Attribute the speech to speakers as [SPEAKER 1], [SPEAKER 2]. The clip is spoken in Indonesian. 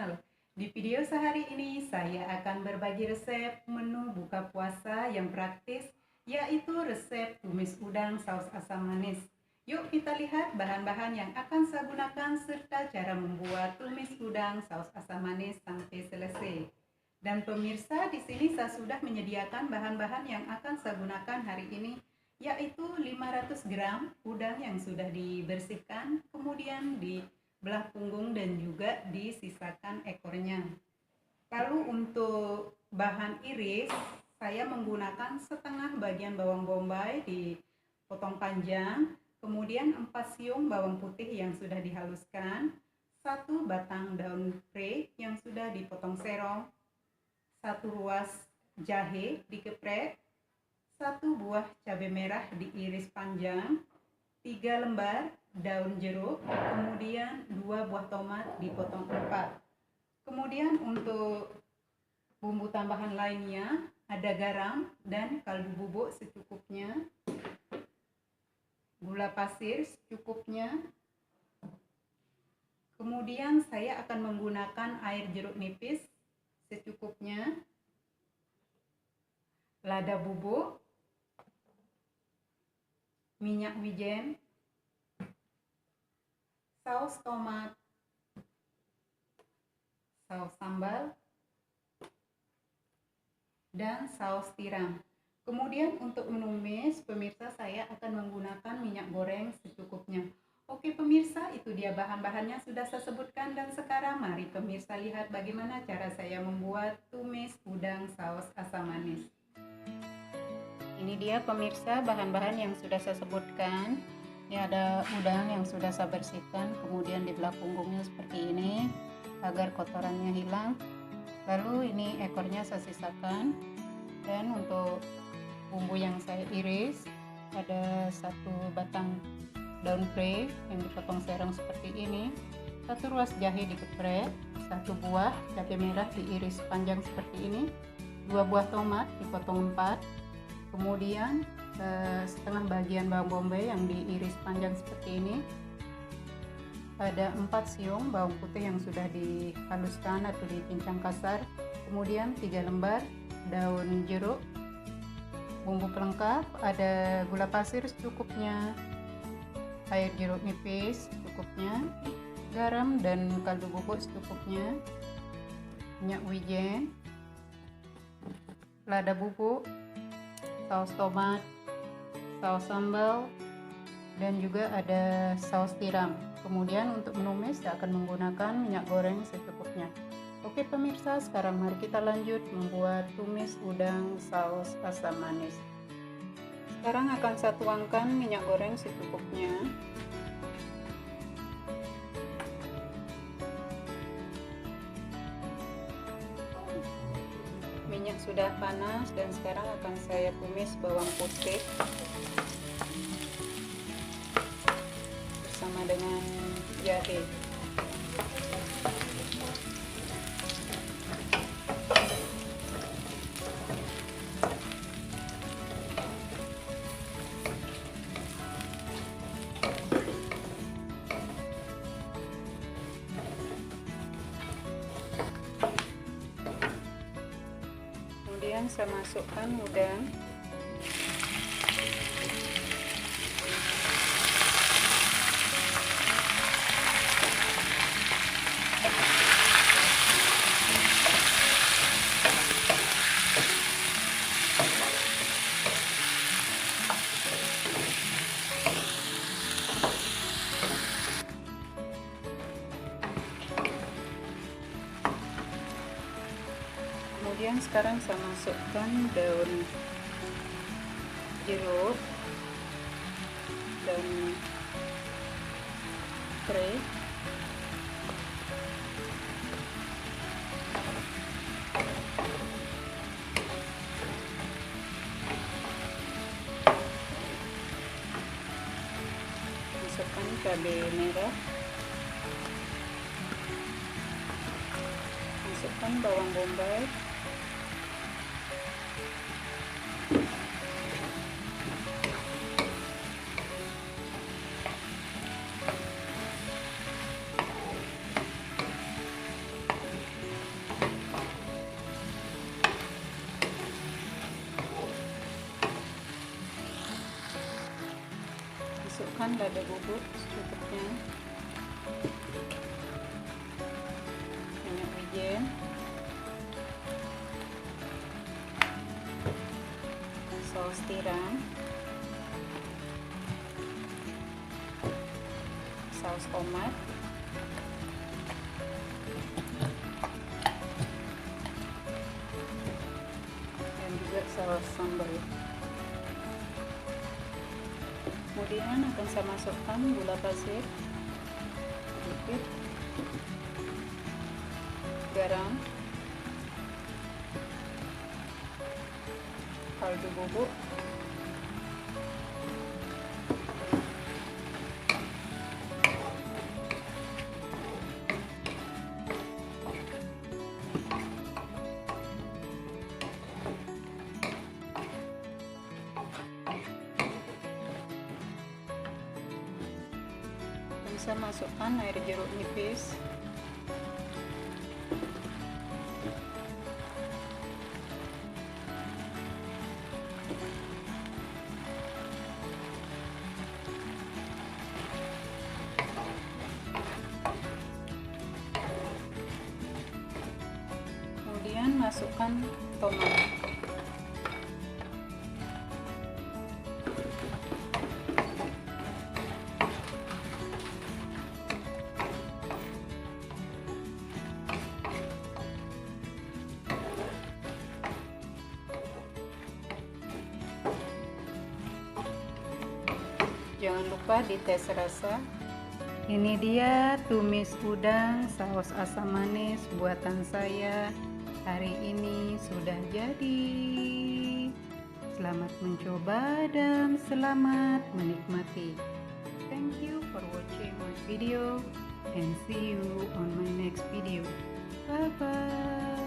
[SPEAKER 1] channel. Di video sehari ini saya akan berbagi resep menu buka puasa yang praktis, yaitu resep tumis udang saus asam manis. Yuk kita lihat bahan-bahan yang akan saya gunakan serta cara membuat tumis udang saus asam manis sampai selesai. Dan pemirsa, di sini saya sudah menyediakan bahan-bahan yang akan saya gunakan hari ini, yaitu 500 gram udang yang sudah dibersihkan, kemudian dibelah punggung dan juga disisakan ekornya. Lalu untuk bahan iris, saya menggunakan setengah bagian bawang bombay dipotong panjang, kemudian 4 siung bawang putih yang sudah dihaluskan, 1 batang daun pre yang sudah dipotong serong, 1 ruas jahe dikeprek, 1 buah cabai merah diiris panjang, 3 lembar daun jeruk, kemudian 2 buah tomat dipotong 4. Kemudian untuk bumbu tambahan lainnya ada garam dan kaldu bubuk secukupnya, gula pasir secukupnya. Kemudian saya akan menggunakan air jeruk nipis secukupnya, lada bubuk, minyak wijen, saus tomat, saus sambal, dan saus tiram. Kemudian untuk menumis, pemirsa, saya akan menggunakan minyak goreng secukupnya. Oke pemirsa, itu dia bahan-bahannya sudah saya sebutkan, dan sekarang mari pemirsa lihat bagaimana cara saya membuat tumis udang saus asam manis. Ini dia pemirsa bahan-bahan yang sudah saya sebutkan. Ini ada udang yang sudah saya bersihkan, kemudian dibelah punggungnya seperti ini agar kotorannya hilang. Lalu ini ekornya saya sisakan. Dan untuk bumbu yang saya iris, ada 1 batang daun pre yang dipotong serong seperti ini, 1 ruas jahe dikeprek, 1 buah cabai merah diiris panjang seperti ini, 2 buah tomat dipotong 4, kemudian setengah bagian bawang bombay yang diiris panjang seperti ini, ada 4 siung bawang putih yang sudah dihaluskan atau dicincang kasar, kemudian 3 lembar daun jeruk. Bumbu pelengkap ada gula pasir secukupnya, air jeruk nipis secukupnya, garam dan kaldu bubuk secukupnya, minyak wijen, lada bubuk, saus tomat, saus sambal, dan juga ada saus tiram. Kemudian untuk menumis saya akan menggunakan minyak goreng secukupnya. Oke pemirsa, sekarang mari kita lanjut membuat tumis udang saus asam manis. Sekarang akan saya tuangkan minyak goreng secukupnya. Minyak sudah panas dan sekarang akan saya tumis bawang putih bersama dengan jahe. Kemudian saya masukkan udang. Kemudian sekarang saya masukkan daun jeruk, daun pre, masukkan cabai merah, masukkan bawang bombay, masukkan lada bubuk secukupnya, minyak wijen, saus tiram, saus tomat, dan juga saus sambal. Kemudian akan saya masukkan gula pasir sedikit, garam, kaldu bubuk, bisa masukkan air jeruk nipis, kemudian masukkan tomat. Jangan lupa dites rasa. Ini dia tumis udang saus asam manis buatan saya hari ini sudah jadi. Selamat mencoba dan selamat menikmati. Thank you for watching my video and see you on my next video. Bye bye.